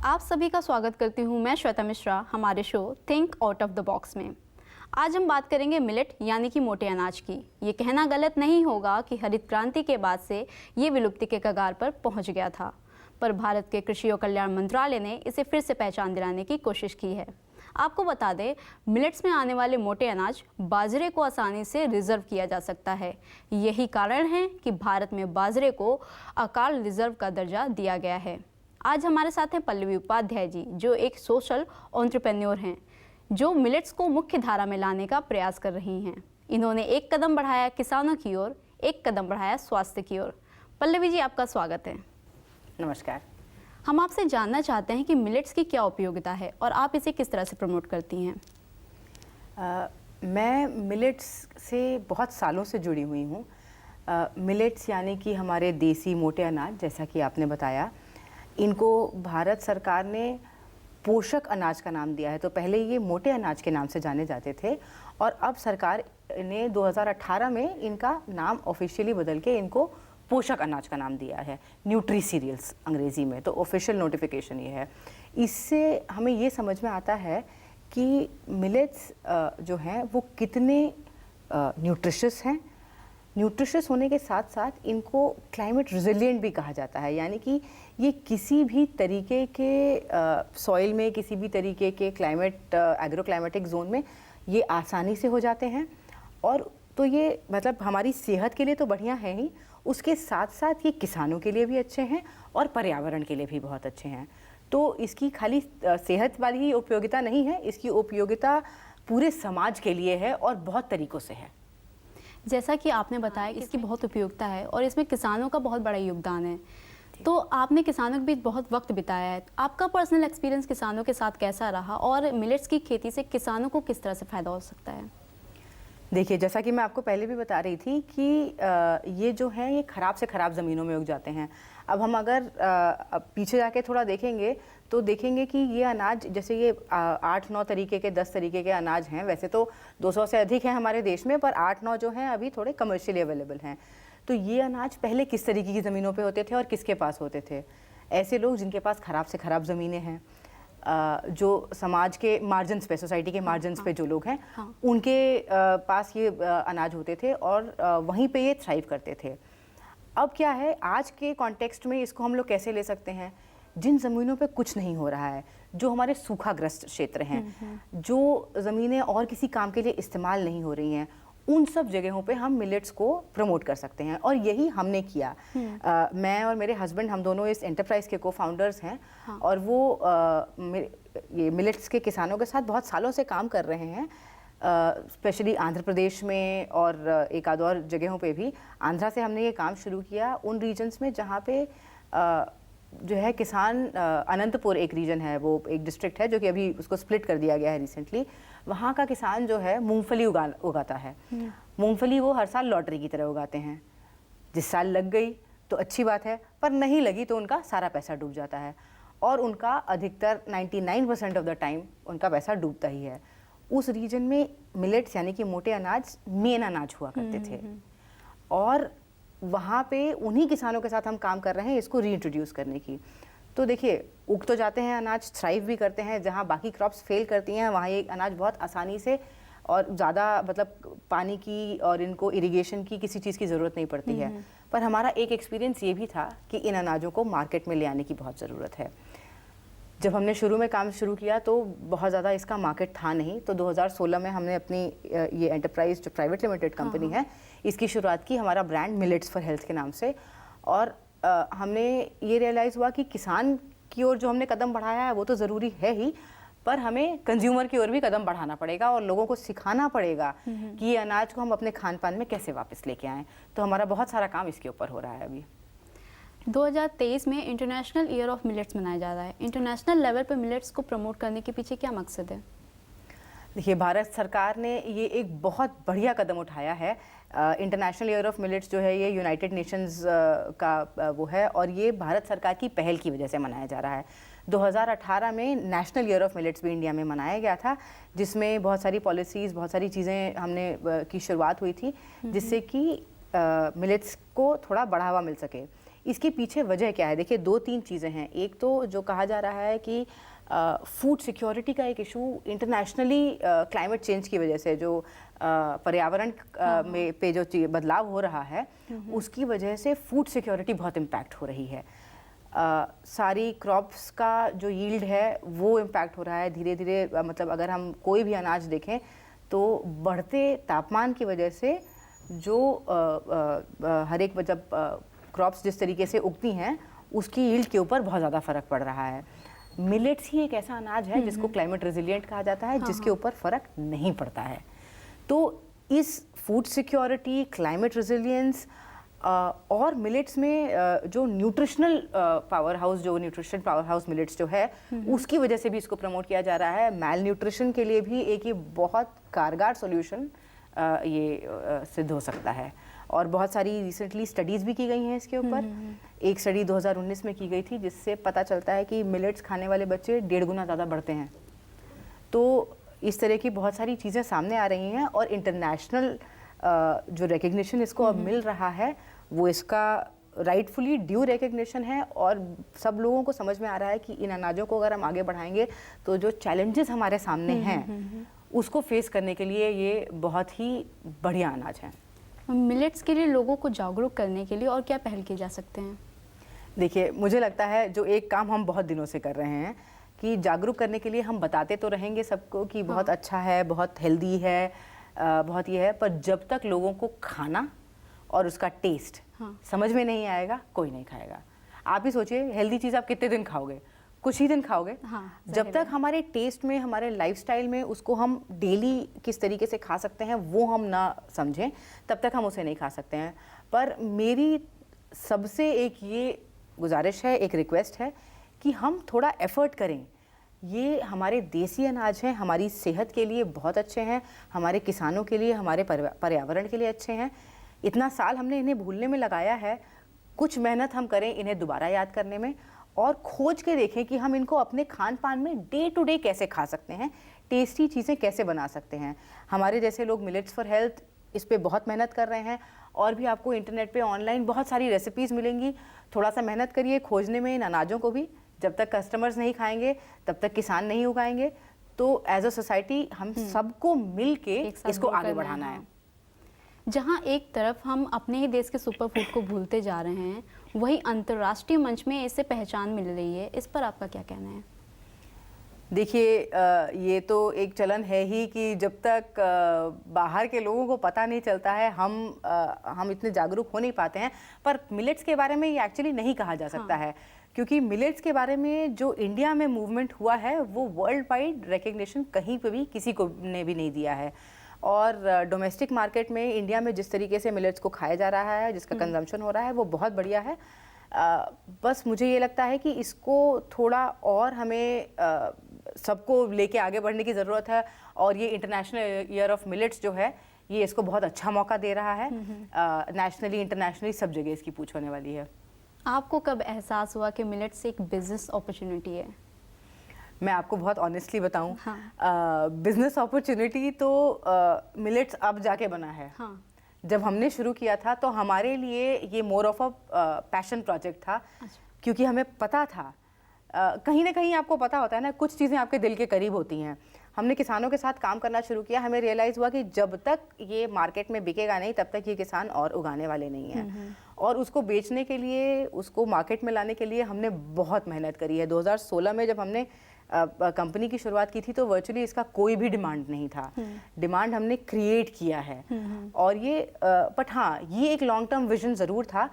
आप सभी का स्वागत करती हूँ मैं श्वेता मिश्रा हमारे show think out of the box में। आज हम बात करेंगे मिलेट यानी कि मोटे अनाज की। ये कहना गलत नहीं होगा कि हरित क्रांति के बाद से ये विलुप्ति के कगार पर पहुंच गया था, पर भारत के कृषि और कल्याण मंत्रालय ने इसे फिर से पहचान दिलाने की कोशिश की है। आपको बता दें, मिलेट्स में आने वाले मोटे अनाज बाजरे को आसानी से रिजर्व किया जा सकता है। यही कारण है कि भारत में बाजरे को अकाल रिजर्व का दर्जा दिया गया है। आज हमारे साथ हैं पल्लवी उपाध्याय जी, जो एक सोशल एंटरप्रेन्योर हैं, जो मिलेट्स को मुख्य धारा में लाने का प्रयास कर रही हैं। इन्होंने एक कदम बढ़ाया किसानों की ओर, एक कदम बढ़ाया स्वास्थ्य की ओर। पल्लवी जी, आपका स्वागत है। नमस्कार। हम आपसे जानना चाहते हैं कि मिलेट्स की क्या उपयोगिता है और आप इसे किस तरह से प्रमोट करती हैं। मैं मिलेट्स से बहुत सालों से जुड़ी हुई हूँ। मिलेट्स यानी कि हमारे देसी मोटे अनाज, जैसा कि आपने बताया, इनको भारत सरकार ने पोषक अनाज का नाम दिया है। तो पहले ये मोटे अनाज के नाम से जाने जाते थे और अब सरकार ने 2018 में इनका नाम ऑफिशियली बदल के इनको पोषक अनाज का नाम दिया है, न्यूट्री सीरियल्स अंग्रेज़ी में। तो ऑफिशियल नोटिफिकेशन ये है। इससे हमें ये समझ में आता है कि मिलेट्स जो हैं वो कितने न्यूट्रिशियस हैं। न्यूट्रिशियस होने के साथ साथ इनको क्लाइमेट रिजिलिएंट भी कहा जाता है, यानी कि ये किसी भी तरीके के सॉइल में, किसी भी तरीके के क्लाइमेट एग्रो क्लाइमेटिक जोन में ये आसानी से हो जाते हैं। और तो ये मतलब हमारी सेहत के लिए तो बढ़िया है ही, उसके साथ साथ ये किसानों के लिए भी अच्छे हैं और पर्यावरण के लिए भी बहुत अच्छे हैं। तो इसकी खाली सेहत वाली ही उपयोगिता नहीं है, इसकी उपयोगिता पूरे समाज के लिए है और बहुत तरीक़ों से है। जैसा कि आपने बताया, इसकी बहुत उपयोगिता है और इसमें किसानों का बहुत बड़ा योगदान है। तो आपने किसानों के बीच बहुत वक्त बिताया है, आपका पर्सनल एक्सपीरियंस किसानों के साथ कैसा रहा और मिलेट्स की खेती से किसानों को किस तरह से फ़ायदा हो सकता है? देखिए, जैसा कि मैं आपको पहले भी बता रही थी कि ये जो हैं ये ख़राब से ख़राब ज़मीनों में उग जाते हैं। अब हम अगर पीछे जाके थोड़ा देखेंगे तो देखेंगे कि ये अनाज, जैसे ये 8-9 तरीके के 10 तरीके के अनाज हैं। वैसे तो 200 से अधिक हैं हमारे देश में, पर 8-9 जो हैं अभी थोड़े कमर्शियली अवेलेबल हैं। तो ये अनाज पहले किस तरीके की ज़मीनों पे होते थे और किसके पास होते थे? ऐसे लोग जिनके पास ख़राब से ख़राब ज़मीनें हैं, जो समाज के मार्जिन्स पे, सोसाइटी के मार्जिन्स पे जो लोग हैं, उनके पास ये अनाज होते थे और वहीं पे ये थ्राइव करते थे। अब क्या है, आज के कॉन्टेक्स्ट में इसको हम लोग कैसे ले सकते हैं? जिन ज़मीनों पे कुछ नहीं हो रहा है, जो हमारे सूखाग्रस्त क्षेत्र हैं, जो ज़मीनें और किसी काम के लिए इस्तेमाल नहीं हो रही हैं, उन सब जगहों पे हम मिलेट्स को प्रमोट कर सकते हैं और यही हमने किया। मैं और मेरे हस्बैंड, हम दोनों इस एंटरप्राइज़ के को-फाउंडर्स हैं। और वो ये मिलेट्स के किसानों के साथ बहुत सालों से काम कर रहे हैं, स्पेशली आंध्र प्रदेश में और एक आध और जगहों पे भी। आंध्रा से हमने ये काम शुरू किया उन रीजन्स में जहाँ पे जो है किसान, अनंतपुर एक रीजन है, वो एक डिस्ट्रिक्ट है जो कि अभी उसको स्प्लिट कर दिया गया है रिसेंटली। वहाँ का किसान जो है मूंगफली उगाता है। मूंगफली वो हर साल लॉटरी की तरह उगाते हैं। जिस साल लग गई तो अच्छी बात है, पर नहीं लगी तो उनका सारा पैसा डूब जाता है और उनका अधिकतर 99% ऑफ द टाइम उनका पैसा डूबता ही है। उस रीजन में मिलेट्स यानी कि मोटे अनाज मेन अनाज हुआ करते थे और वहाँ पे उन्हीं किसानों के साथ हम काम कर रहे हैं इसको रीइंट्रोड्यूस करने की। तो देखिए, उग तो जाते हैं अनाज, थ्राइव भी करते हैं। जहाँ बाकी क्रॉप्स फेल करती हैं वहाँ ये अनाज बहुत आसानी से और ज़्यादा मतलब पानी की और इनको इरिगेशन की किसी चीज़ की ज़रूरत नहीं पड़ती है। पर हमारा एक एक्सपीरियंस ये भी था कि इन अनाजों को मार्केट में ले आने की बहुत ज़रूरत है। जब हमने शुरू में काम शुरू किया तो बहुत ज़्यादा इसका मार्केट था नहीं। तो 2016 में हमने अपनी ये एंटरप्राइज जो प्राइवेट लिमिटेड कंपनी है, इसकी शुरुआत की हमारा ब्रांड मिलेट्स फॉर हेल्थ के नाम से। और हमने ये रियलाइज़ हुआ कि किसान की ओर जो हमने कदम बढ़ाया है वो तो ज़रूरी है ही, पर हमें कंज्यूमर की ओर भी कदम बढ़ाना पड़ेगा और लोगों को सिखाना पड़ेगा कि ये अनाज को हम अपने खान पान में कैसे वापस लेके आएँ। तो हमारा बहुत सारा काम इसके ऊपर हो रहा है अभी। 2023 में इंटरनेशनल ईयर ऑफ मिलेट्स मनाया जा रहा है। इंटरनेशनल लेवल पर मिलेट्स को प्रमोट करने के पीछे क्या मकसद है? देखिए, भारत सरकार ने ये एक बहुत बढ़िया कदम उठाया है। इंटरनेशनल ईयर ऑफ मिलेट्स जो है ये यूनाइटेड नेशंस का वो है और ये भारत सरकार की पहल की वजह से मनाया जा रहा है। 2018 में नेशनल ईयर ऑफ मिलेट्स भी इंडिया में मनाया गया था, जिसमें बहुत सारी पॉलिसीज़, बहुत सारी चीज़ें हमने की शुरुआत हुई थी जिससे कि मिलेट्स को थोड़ा बढ़ावा मिल सके। इसके पीछे वजह क्या है? देखिए 2-3 चीज़ें हैं। एक तो जो कहा जा रहा है कि फूड सिक्योरिटी का एक इशू इंटरनेशनली क्लाइमेट चेंज की वजह से जो पर्यावरण में पे जो बदलाव हो रहा है उसकी वजह से फूड सिक्योरिटी बहुत इम्पैक्ट हो रही है। सारी क्रॉप्स का जो यील्ड है वो इम्पैक्ट हो रहा है धीरे धीरे। मतलब अगर हम कोई भी अनाज देखें तो बढ़ते तापमान की वजह से जो हर एक जब क्रॉप्स जिस तरीके से उगती हैं उसकी यील्ड के ऊपर बहुत ज़्यादा फ़र्क पड़ रहा है। मिलेट्स ही एक ऐसा अनाज है जिसको क्लाइमेट रेजिलिएंट कहा जाता है, जिसके ऊपर फ़र्क नहीं पड़ता है। तो इस फूड सिक्योरिटी, क्लाइमेट रेजिलियंस और मिलेट्स में जो न्यूट्रिशनल पावर हाउस, जो न्यूट्रिशन पावर हाउस मिलेट्स जो है उसकी वजह से भी इसको प्रमोट किया जा रहा है। मैल न्यूट्रिशन के लिए भी एक ये बहुत कारगर सॉल्यूशन ये सिद्ध हो सकता है। और बहुत सारी रिसेंटली स्टडीज़ भी की गई हैं इसके ऊपर। एक स्टडी 2019 में की गई थी जिससे पता चलता है कि मिलेट्स खाने वाले बच्चे 1.5 गुना ज़्यादा बढ़ते हैं। तो इस तरह की बहुत सारी चीज़ें सामने आ रही हैं और इंटरनेशनल जो रिकग्निशन इसको अब मिल रहा है वो इसका राइटफुली ड्यू रिकग्निशन है। और सब लोगों को समझ में आ रहा है कि इन अनाजों को अगर हम आगे बढ़ाएंगे तो जो चैलेंजेस हमारे सामने हैं उसको फेस करने के लिए ये बहुत ही बढ़िया अनाज है। मिलेट्स के लिए लोगों को जागरूक करने के लिए और क्या पहल किए जा सकते हैं? देखिए मुझे लगता है जो एक काम हम बहुत दिनों से कर रहे हैं कि जागरूक करने के लिए हम बताते तो रहेंगे सबको कि बहुत अच्छा है, बहुत हेल्दी है, बहुत ये है, पर जब तक लोगों को खाना और उसका टेस्ट समझ में नहीं आएगा कोई नहीं खाएगा। आप ही सोचिए हेल्दी चीज़ आप कितने दिन खाओगे? कुछ ही दिन खाओगे। जब तक हमारे टेस्ट में, हमारे लाइफस्टाइल में उसको हम डेली किस तरीके से खा सकते हैं वो हम ना समझें तब तक हम उसे नहीं खा सकते हैं। पर मेरी सबसे एक ये गुजारिश है, एक रिक्वेस्ट है कि हम थोड़ा एफर्ट करें। ये हमारे देसी अनाज हैं, हमारी सेहत के लिए बहुत अच्छे हैं, हमारे किसानों के लिए, हमारे पर्यावरण के लिए अच्छे हैं। इतना साल हमने इन्हें भूलने में लगाया है, कुछ मेहनत हम करें इन्हें दोबारा याद करने में और खोज के देखें कि हम इनको अपने खान पान में डे टू डे कैसे खा सकते हैं, टेस्टी चीज़ें कैसे बना सकते हैं। हमारे जैसे लोग मिलेट्स फॉर हेल्थ इस पे बहुत मेहनत कर रहे हैं और भी आपको इंटरनेट पे ऑनलाइन बहुत सारी रेसिपीज़ मिलेंगी। थोड़ा सा मेहनत करिए खोजने में इन अनाजों को भी। जब तक कस्टमर्स नहीं खाएंगे तब तक किसान नहीं उगाएंगे। तो एज अ सोसाइटी हम सबको मिल के इसको आगे बढ़ाना है। जहाँ एक तरफ हम अपने ही देश के सुपर फूड को भूलते जा रहे हैं, वही अंतर्राष्ट्रीय मंच में इससे पहचान मिल रही है। इस पर आपका क्या कहना है? देखिए ये तो एक चलन है ही कि जब तक बाहर के लोगों को पता नहीं चलता है हम इतने जागरूक हो नहीं पाते हैं। पर मिलेट्स के बारे में ये एक्चुअली नहीं कहा जा सकता है क्योंकि मिलेट्स के बारे में जो इंडिया में मूवमेंट हुआ है वो वर्ल्ड वाइड रिकग्निशन कहीं पे भी किसी को ने भी नहीं दिया है। और डोमेस्टिक मार्केट में इंडिया में जिस तरीके से मिलेट्स को खाया जा रहा है, जिसका कंजम्पशन हो रहा है वो बहुत बढ़िया है। बस मुझे ये लगता है कि इसको थोड़ा और हमें सबको लेके आगे बढ़ने की ज़रूरत है। और ये इंटरनेशनल ईयर ऑफ मिलेट्स जो है ये इसको बहुत अच्छा मौका दे रहा है। नेशनली इंटरनेशनली सब जगह इसकी पूछ होने वाली है। आपको कब एहसास हुआ कि मिलेट्स एक बिजनेस अपॉर्चुनिटी है? मैं आपको बहुत ऑनेस्टली बताऊं, बिजनेस अपॉर्चुनिटी तो मिलेट्स अब जाके बना है। जब हमने शुरू किया था तो हमारे लिए ये more of a passion project था। क्योंकि हमें पता था कहीं ना कहीं आपको पता होता है ना, कुछ चीज़ें आपके दिल के करीब होती हैं। हमने किसानों के साथ काम करना शुरू किया, हमें रियलाइज़ हुआ कि जब तक ये मार्केट में बिकेगा नहीं तब तक ये किसान और उगाने वाले नहीं हैं। और उसको बेचने के लिए, उसको मार्केट में लाने के लिए हमने बहुत मेहनत करी है। 2016 में जब हमने कंपनी की शुरुआत की थी तो वर्चुअली इसका कोई भी डिमांड नहीं था। डिमांड हमने क्रिएट किया है। और ये बट हाँ, ये एक लॉन्ग टर्म विजन ज़रूर था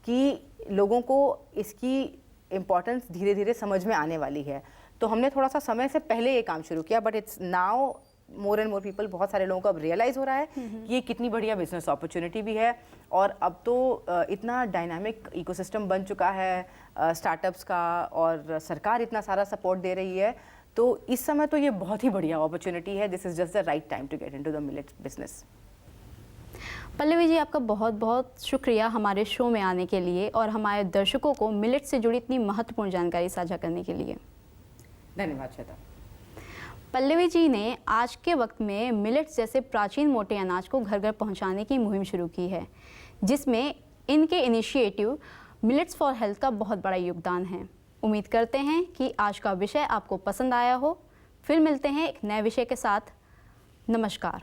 कि लोगों को इसकी इम्पोर्टेंस धीरे धीरे समझ में आने वाली है। तो हमने थोड़ा सा समय से पहले ये काम शुरू किया, but it's now more and more people, बहुत सारे लोगों को अब रियलाइज़ हो रहा है कि ये कितनी बढ़िया बिजनेस अपॉर्चुनिटी भी है। और अब तो इतना डायनामिक इकोसिस्टम बन चुका है स्टार्टअप्स का और सरकार इतना सारा सपोर्ट दे रही है। तो इस समय तो ये बहुत ही बढ़िया अपॉर्चुनिटी है। This is just the right time to get into the millets business. Pallavi ji, आपका बहुत बहुत शुक्रिया हमारे शो में आने के लिए और हमारे दर्शकों को मिलेट्स से जुड़ी इतनी महत्वपूर्ण जानकारी साझा करने के लिए। धन्यवाद श्वेता। पल्लवी जी ने आज के वक्त में मिलेट्स जैसे प्राचीन मोटे अनाज को घर घर पहुंचाने की मुहिम शुरू की है, जिसमें इनके इनिशिएटिव मिलेट्स फॉर हेल्थ का बहुत बड़ा योगदान है। उम्मीद करते हैं कि आज का विषय आपको पसंद आया हो। फिर मिलते हैं एक नए विषय के साथ। नमस्कार।